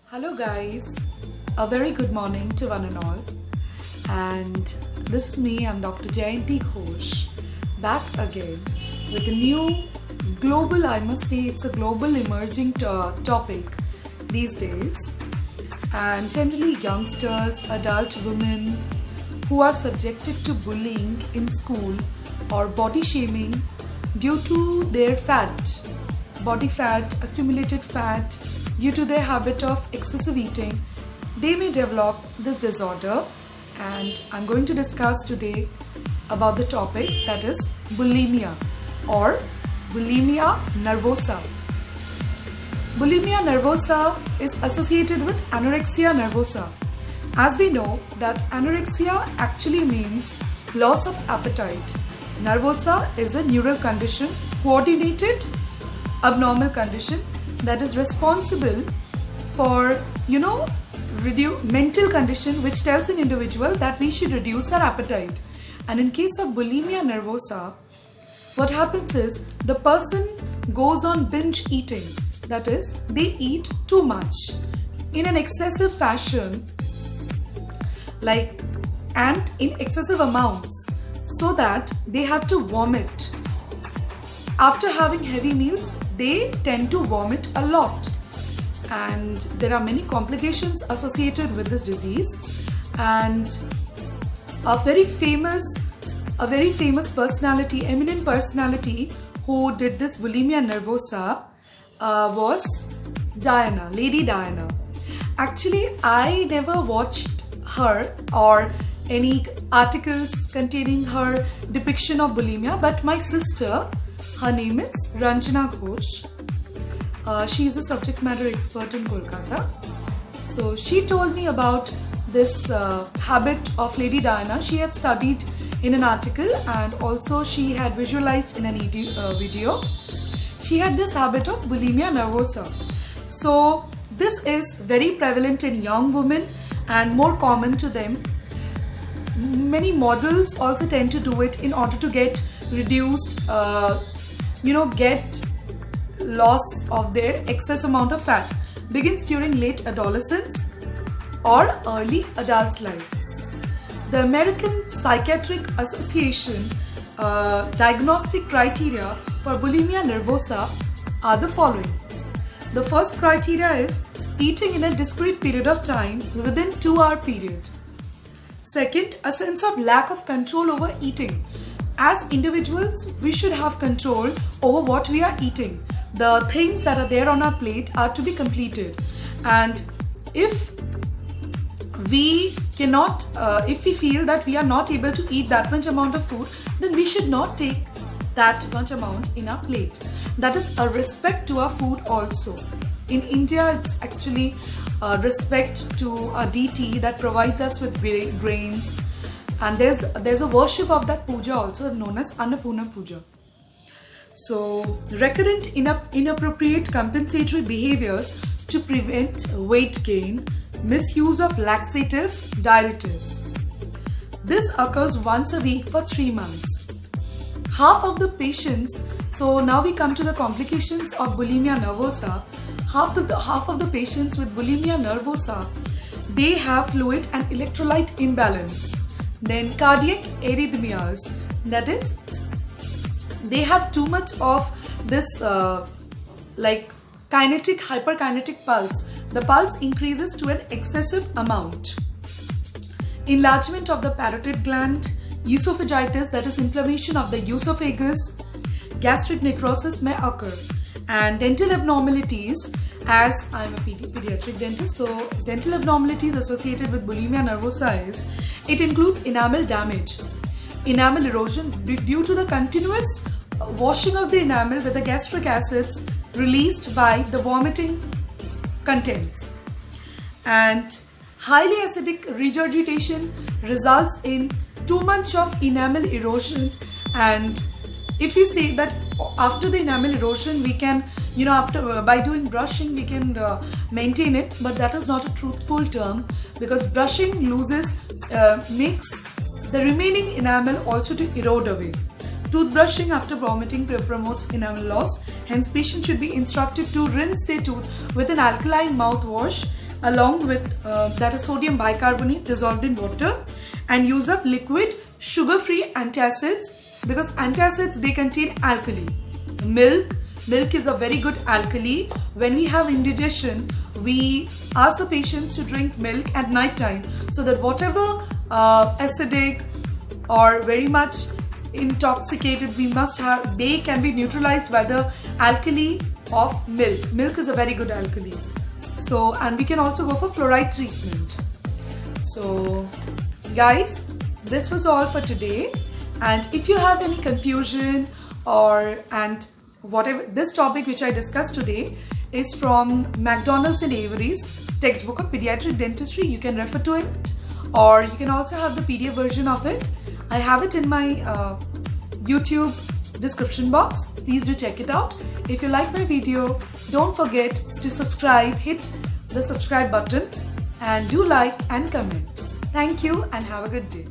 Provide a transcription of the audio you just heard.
Hello guys, a very good morning to one and all. And this is me, I'm Dr. Jayanti Ghosh, back again with a new global, I must say it's a global emerging topic these days. And generally youngsters, adult women who are subjected to bullying in school or body shaming due to their fat, body fat, accumulated fat, due to their habit of excessive eating, they may develop this disorder. And I'm going to discuss today about the topic that is bulimia or bulimia nervosa. Bulimia nervosa is associated with anorexia nervosa. As we know that anorexia actually means loss of appetite. Nervosa is a neural condition, coordinated abnormal condition that is responsible for, mental condition which tells an individual that we should reduce our appetite. And in case of bulimia nervosa, what happens is the person goes on binge eating. That is, they eat too much in an excessive fashion, and in excessive amounts, so that they have to vomit. After having heavy meals, they tend to vomit a lot. And there are many complications associated with this disease. And a very famous personality, eminent personality who did this bulimia nervosa was Diana, Lady Diana. Actually, I never watched her or any articles containing her depiction of bulimia, but my sister, her name is Ranjana Ghosh. She is a subject matter expert in Kolkata. So she told me about this habit of Lady Diana. She had studied in an article and also she had visualized in an video. She had this habit of bulimia nervosa. So this is very prevalent in young women and more common to them. Many models also tend to do it in order to get reduced, get loss of their excess amount of fat. Begins during late adolescence or early adult life. The American Psychiatric Association diagnostic criteria for bulimia nervosa are the following. The first criteria is eating in a discrete period of time within 2-hour period. Second, a sense of lack of control over eating. As individuals, we should have control over what we are eating. The things that are there on our plate are to be completed. And if we cannot, if we feel that we are not able to eat that much amount of food, then we should not take that much amount in our plate. That is a respect to our food also. In India, it's actually respect to a deity that provides us with grains. And there's a worship of that puja also known as Annapurna Puja. So recurrent inappropriate compensatory behaviors to prevent weight gain, misuse of laxatives, diuretics. This occurs once a week for 3 months. Half of the patients, so now we come to the complications of bulimia nervosa. Half of the patients with bulimia nervosa, they have fluid and electrolyte imbalance. Then cardiac arrhythmias, that is, they have too much of this hyperkinetic pulse. The pulse increases to an excessive amount. Enlargement of the parotid gland, esophagitis, that is inflammation of the esophagus, gastric necrosis may occur. And dental abnormalities, as I'm a pediatric dentist, so dental abnormalities associated with bulimia nervosa is, it includes enamel damage, enamel erosion due to the continuous washing of the enamel with the gastric acids released by the vomiting contents. And highly acidic regurgitation results in too much of enamel erosion. And if we say that after the enamel erosion we can, by doing brushing we can maintain it, but that is not a truthful term, because brushing makes the remaining enamel also to erode away. Toothbrushing after vomiting promotes enamel loss. Hence, patients should be instructed to rinse their tooth with an alkaline mouthwash along with that is sodium bicarbonate dissolved in water, and use of liquid sugar-free antacids, because antacids, they contain alkali. Milk is a very good alkali. When we have indigestion, we ask the patients to drink milk at night time, so that whatever acidic or very much intoxicated we must have, they can be neutralized by the alkali of milk. Milk is a very good alkali. So, and we can also go for fluoride treatment. So guys, this was all for today, and if you have any confusion and whatever, this topic which I discussed today is from McDonald's and Avery's textbook of pediatric dentistry. You can refer to it, or you can also have the PDF version of it. I have it in my YouTube description box. Please do check it out. If you like my video, don't forget to subscribe, hit the subscribe button, and do like and comment. Thank you and have a good day.